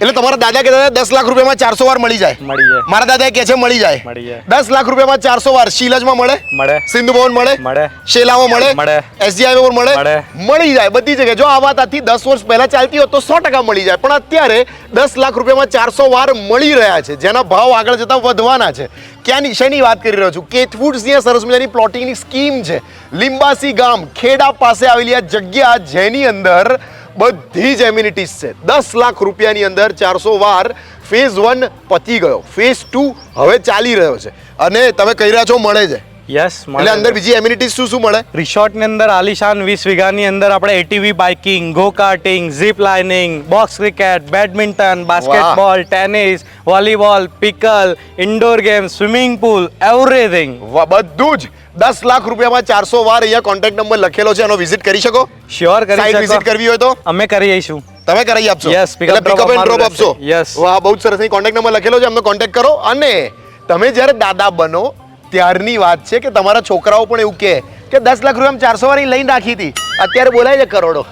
એટલે તમારા દાદા કહેતા હતા 10 લાખ રૂપિયામાં 400 વાર મળી જાય. મારા દાદા કહે છે મળી જાય. 10 લાખ રૂપિયામાં 400 વાર શીલજમાં મળે, સિંધુ ભવન મળે, શેલામાં મળે, એસજી હાઈવે પર મળે, મળી જાય બધી જગ્યાએ. જો આ વાત આથી 10 વર્ષ પહેલા ચાલતી હોત તો 100% મળી જાય, પણ અત્યારે 10 લાખ રૂપિયામાં 400 વાર મળી રહ્યા છે, જેના ભાવ આગળ જતા વધવાના છે. ક્યાંની શેની વાત કરી રહ્યો છું? કેથ વુડ્સની સરસ મજાની પ્લોટિંગની સ્કીમ છે. લિંબાસી ગામ ખેડા પાસે આવેલી આ જગ્યા, જેની અંદર બધી જ એમ્યુનિટીઝ છે. 10 લાખ રૂપિયાની અંદર 400 વાર. ફેઝ 1 પતી ગયો, ફેઝ 2 હવે ચાલી રહ્યો છે, અને તમે કહી રહ્યા છો મળે છે. યસ, એટલે અંદર બીજી એમ્યુનિટીઝ શું મળે? રિસોર્ટની અંદર આલિશાન 20 વીઘાની અંદર આપણે ATV biking, go karting, zip lining, box cricket, badminton, basketball, tennis, volleyball, pickle, indoor game, swimming pool, everything. બધું જ 10 લાખ રૂપિયામાં 400 વાર. અહીંયા કોન્ટેક્ટ નંબર લખેલો છે, એનો વિઝિટ કરી શકો. શ્યોર, કરી સાઇટ વિઝિટ કરવી હોય તો અમે કરી આવીશું. તમે કરાવી આપશો? યસ, પિકઅપ એન્ડ ડ્રોપ આપશો. યસ. વાહ, બહુ સરસ. કોન્ટેક્ટ નંબર લખેલો છે, અમને કોન્ટેક્ટ કરો. અને તમે જ્યારે દાદા બનો ત્યારની વાત છે કે તમારા છોકરાઓ પણ એવું કે 10 લાખ રૂપિયામાં 400 વાર લઈને રાખી હતી, અત્યારે બોલાય છે કરોડો.